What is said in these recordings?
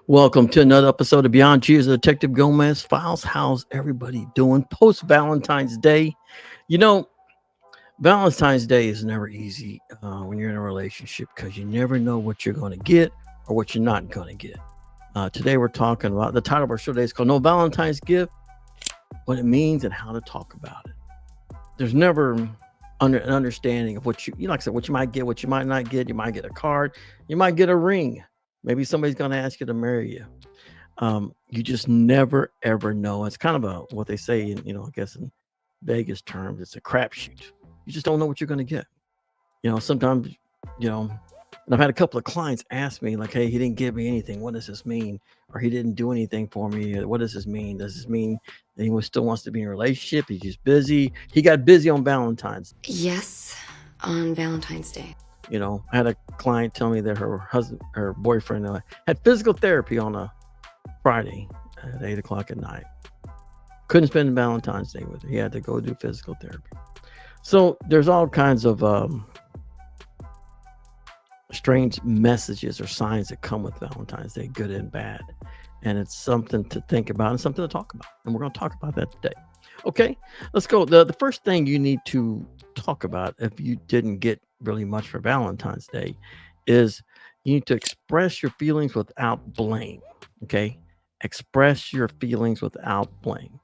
Welcome to another episode of Beyond Cheers, Detective Gomez Files. How's everybody doing post Valentine's Day? You know, Valentine's Day is never easy when you're in a relationship because you never know what you're going to get or what you're not going to get. Today, we're talking about the title of our show today is called No Valentine's Gift, what it means and how to talk about it. There's never an understanding of what like I said, what you might get, what you might not get. You might get a card, you might get a ring. Maybe somebody's going to ask you to marry you. You just never ever know. It's kind of what they say in, I guess in Vegas terms, it's a crapshoot. You just don't know what you're going to get. Sometimes, and I've had a couple of clients ask me like, "Hey, he didn't give me anything. What does this mean?" Or he didn't do anything for me. What does this mean? Does this mean that still wants to be in a relationship? He's just busy. He got busy on Valentine's. Yes, on Valentine's Day. I had a client tell me that her boyfriend had physical therapy on a Friday at 8 o'clock at night. Couldn't spend Valentine's Day with her. He had to go do physical therapy. So there's all kinds of strange messages or signs that come with Valentine's Day, good and bad. And it's something to think about and something to talk about. And we're going to talk about that today. Okay, let's go. The first thing you need to talk about if you didn't get really much for Valentine's Day is you need to express your feelings without blame. Okay, express your feelings without blame.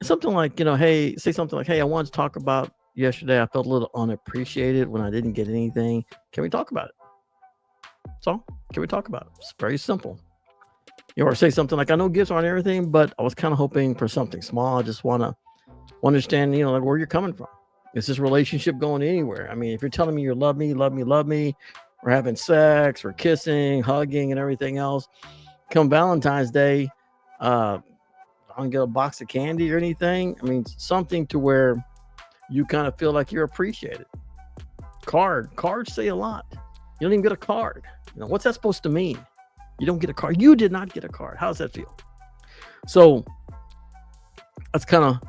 Something like, hey, say something like, hey, I wanted to talk about yesterday. I felt a little unappreciated when I didn't get anything. Can we talk about it? So, can we talk about it? It's very simple. Or say something like, I know gifts aren't everything, but I was kind of hoping for something small. I just want to understand, like where you're coming from. Is this relationship going anywhere? I mean, if you're telling me you love me, we're having sex, we're kissing, hugging, and everything else, come Valentine's Day, I don't get a box of candy or anything. I mean, something to where you kind of feel like you're appreciated. Cards say a lot. You don't even get a card. What's that supposed to mean? You don't get a card. You did not get a card. How does that feel? So that's kind of,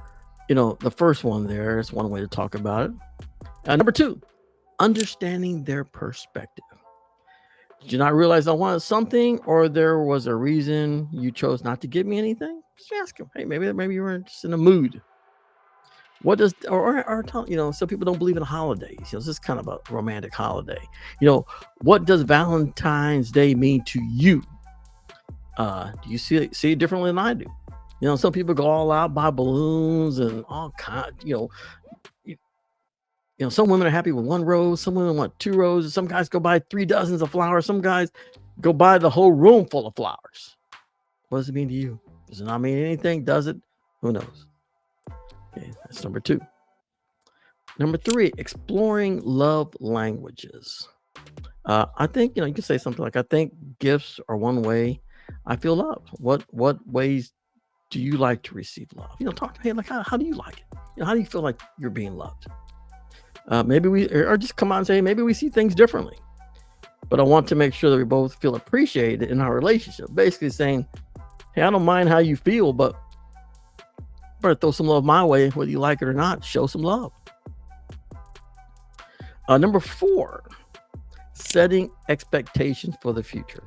the first one there is one way to talk about it. Number two, understanding their perspective. Did you not realize I wanted something, or there was a reason you chose not to give me anything? Just ask them. Hey, maybe you were just in a mood. What does some people don't believe in holidays. This is kind of a romantic holiday. What does Valentine's Day mean to you? Do you see it differently than I do? Some people go all out, buy balloons and all kind. Some women are happy with one rose. Some women want 2 roses. Some guys go buy 3 dozens of flowers. Some guys go buy the whole room full of flowers. What does it mean to you? Does it not mean anything? Does it? Who knows? Okay, that's number 2. Number 3, exploring love languages. I think, you can say something like, I think gifts are one way I feel loved. What ways do you like to receive love? Talk to me like, how do you like it? How do you feel like you're being loved? Maybe or just come on and say, maybe we see things differently. But I want to make sure that we both feel appreciated in our relationship. Basically saying, hey, I don't mind how you feel, but better throw some love my way, whether you like it or not. Show some love. Number 4, setting expectations for the future.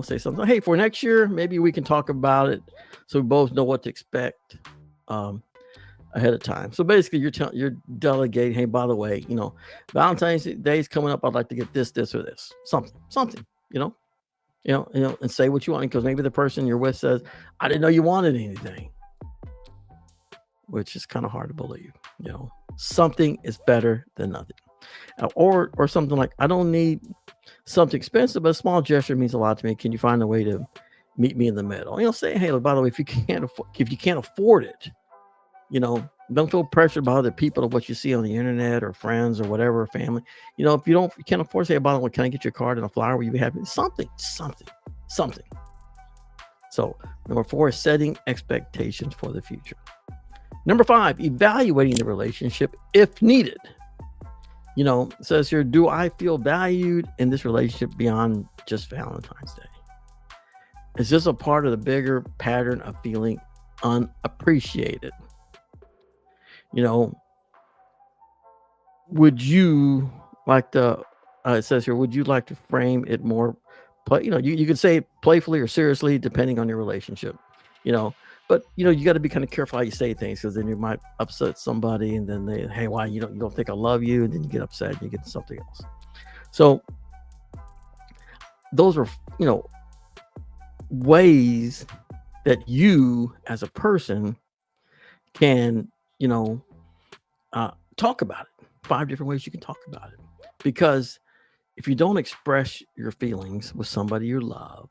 Say something, hey, for next year, maybe we can talk about it so we both know what to expect ahead of time. So basically, you're delegating, hey, by the way, Valentine's Day is coming up. I'd like to get this, or this, something, and say what you want, because maybe the person you're with says, I didn't know you wanted anything, which is kind of hard to believe. Something is better than nothing. Or something like, I don't need something expensive, but a small gesture means a lot to me. Can you find a way to meet me in the middle? Say, hey, by the way, if you can't afford it, don't feel pressured by other people of what you see on the internet or friends or whatever, family. If you can't afford, say, by the way, can I get your card and a flower? Will you be happy? Something. So number 4 is setting expectations for the future. Number 5, evaluating the relationship if needed. It says here, do I feel valued in this relationship beyond just Valentine's Day? Is this a part of the bigger pattern of feeling unappreciated? Would you like to, it says here, would you like to frame it more Play, you could say it playfully or seriously, depending on your relationship, you know. But you got to be kind of careful how you say things, because then you might upset somebody, and then they, hey, why you don't think I love you, and then you get upset and you get something else. So those are ways that you as a person can talk about it. 5 different ways you can talk about it, because if you don't express your feelings with somebody you love,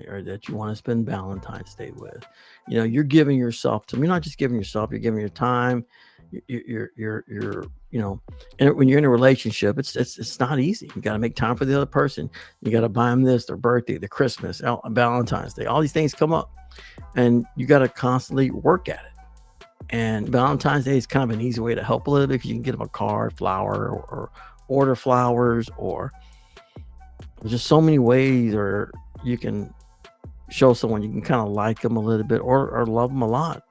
or that you want to spend Valentine's Day with, you're giving yourself to. You're not just giving yourself; you're giving your time. And when you're in a relationship, it's not easy. You got to make time for the other person. You got to buy them this, their birthday, their Christmas, Valentine's Day. All these things come up, and you got to constantly work at it. And Valentine's Day is kind of an easy way to help a little bit, because you can get them a card, flower, or order flowers, or there's just so many ways, or you can show someone you can kind of like them a little bit, or love them a lot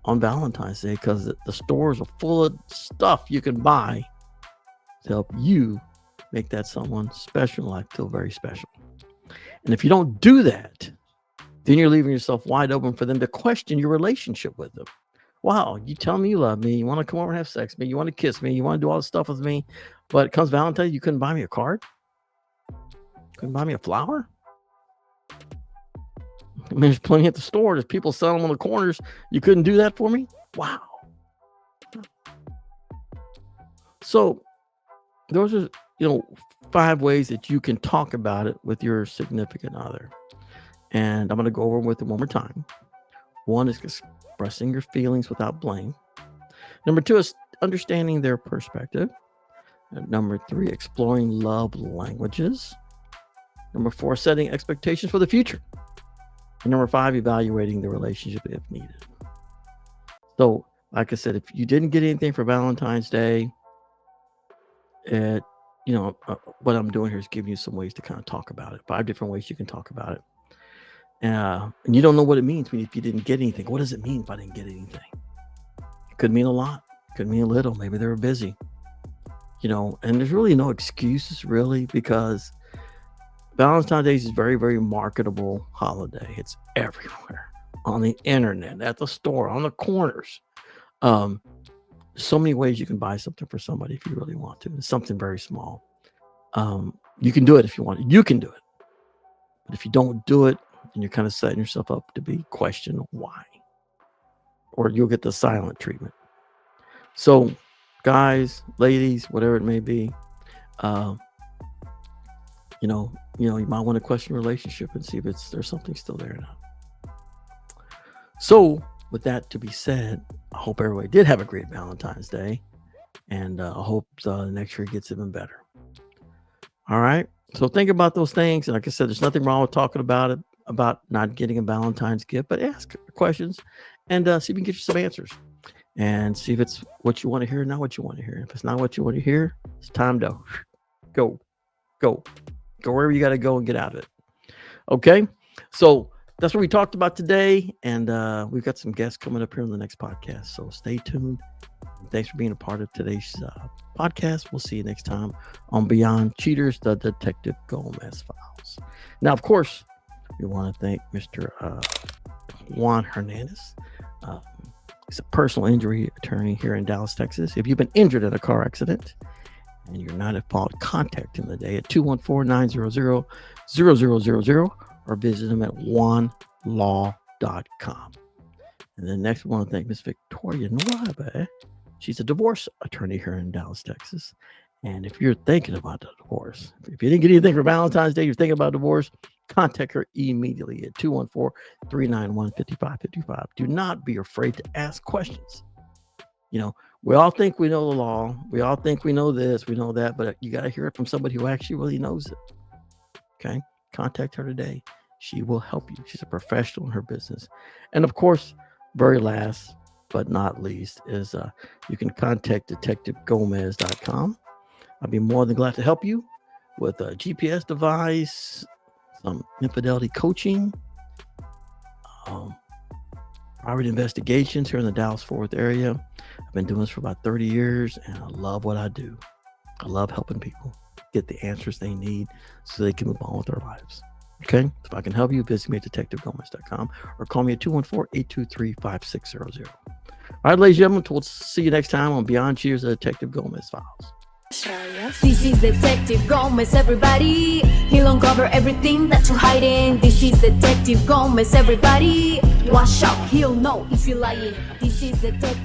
on Valentine's Day, because the stores are full of stuff you can buy to help you make that someone special in life feel very special. And if you don't do that, then you're leaving yourself wide open for them to question your relationship with them. Wow, you tell me you love me, you want to come over and have sex with me, you want to kiss me, you want to do all this stuff with me, but it comes Valentine's, you couldn't buy me a card? Couldn't buy me a flower? I mean, there's plenty at the store. There's people selling them on the corners. You couldn't do that for me? Wow. So those are, 5 ways that you can talk about it with your significant other. And I'm going to go over with them one more time. 1 is expressing your feelings without blame. Number 2 is understanding their perspective. And number 3, exploring love languages. Number 4, setting expectations for the future. And number 5, evaluating the relationship if needed. So, like I said, if you didn't get anything for Valentine's Day, what I'm doing here is giving you some ways to kind of talk about it. 5 different ways you can talk about it. And you don't know what it means if you didn't get anything. What does it mean if I didn't get anything? It could mean a lot. It could mean a little. Maybe they were busy. And there's really no excuses, really, because Valentine's Day is a very, very marketable holiday. It's everywhere, on the internet, at the store, on the corners. So many ways you can buy something for somebody if you really want to. It's something very small. You can do it if you want. You can do it. But if you don't do it, then you're kind of setting yourself up to be questioned why. Or you'll get the silent treatment. So, guys, ladies, whatever it may be, you might want to question your relationship and see if there's something still there or not. So, with that to be said, I hope everybody did have a great Valentine's Day, and I hope next year gets even better. All right. So think about those things. And like I said, there's nothing wrong with talking about it, about not getting a Valentine's gift, but ask questions and see if we can get you some answers, and see if it's what you want to hear, not what you want to hear. If it's not what you want to hear, it's time to go wherever you got to go and get out of it. Okay. So that's what we talked about today. And we've got some guests coming up here in the next podcast. So stay tuned. Thanks for being a part of today's podcast. We'll see you next time on Beyond Cheaters, the Detective Gomez Files. Now, of course, we want to thank Mr. Juan Hernandez. He's a personal injury attorney here in Dallas, Texas. If you've been injured in a car accident and you're not at fault, contact him today at 214-900-0000 or visit him at onelaw.com. And then next, we want to thank Miss Victoria Nueve. She's a divorce attorney here in Dallas, Texas. And if you're thinking about the divorce, if you didn't get anything for Valentine's Day, you're thinking about divorce, contact her immediately at 214-391-5555. Do not be afraid to ask questions. We all think we know the law. We all think we know this, we know that, but you got to hear it from somebody who actually really knows it. Okay? Contact her today. She will help you. She's a professional in her business. And of course, very last but not least is you can contact detectivegomez.com. I'll be more than glad to help you with a GPS device, some infidelity coaching, private investigations here in the Dallas-Fort Worth area. I've been doing this for about 30 years, and I love what I do. I love helping people get the answers they need so they can move on with their lives. Okay, if I can help you, visit me at detectivegomez.com or call me at 214-823-5600. All right, ladies and gentlemen, we'll see you next time on Beyond Cheers, the Detective Gomez Files. This is Detective Gomez, everybody. He'll uncover everything that you're hiding. This is Detective Gomez, everybody. Watch out, he'll know if you're lying. This is Detective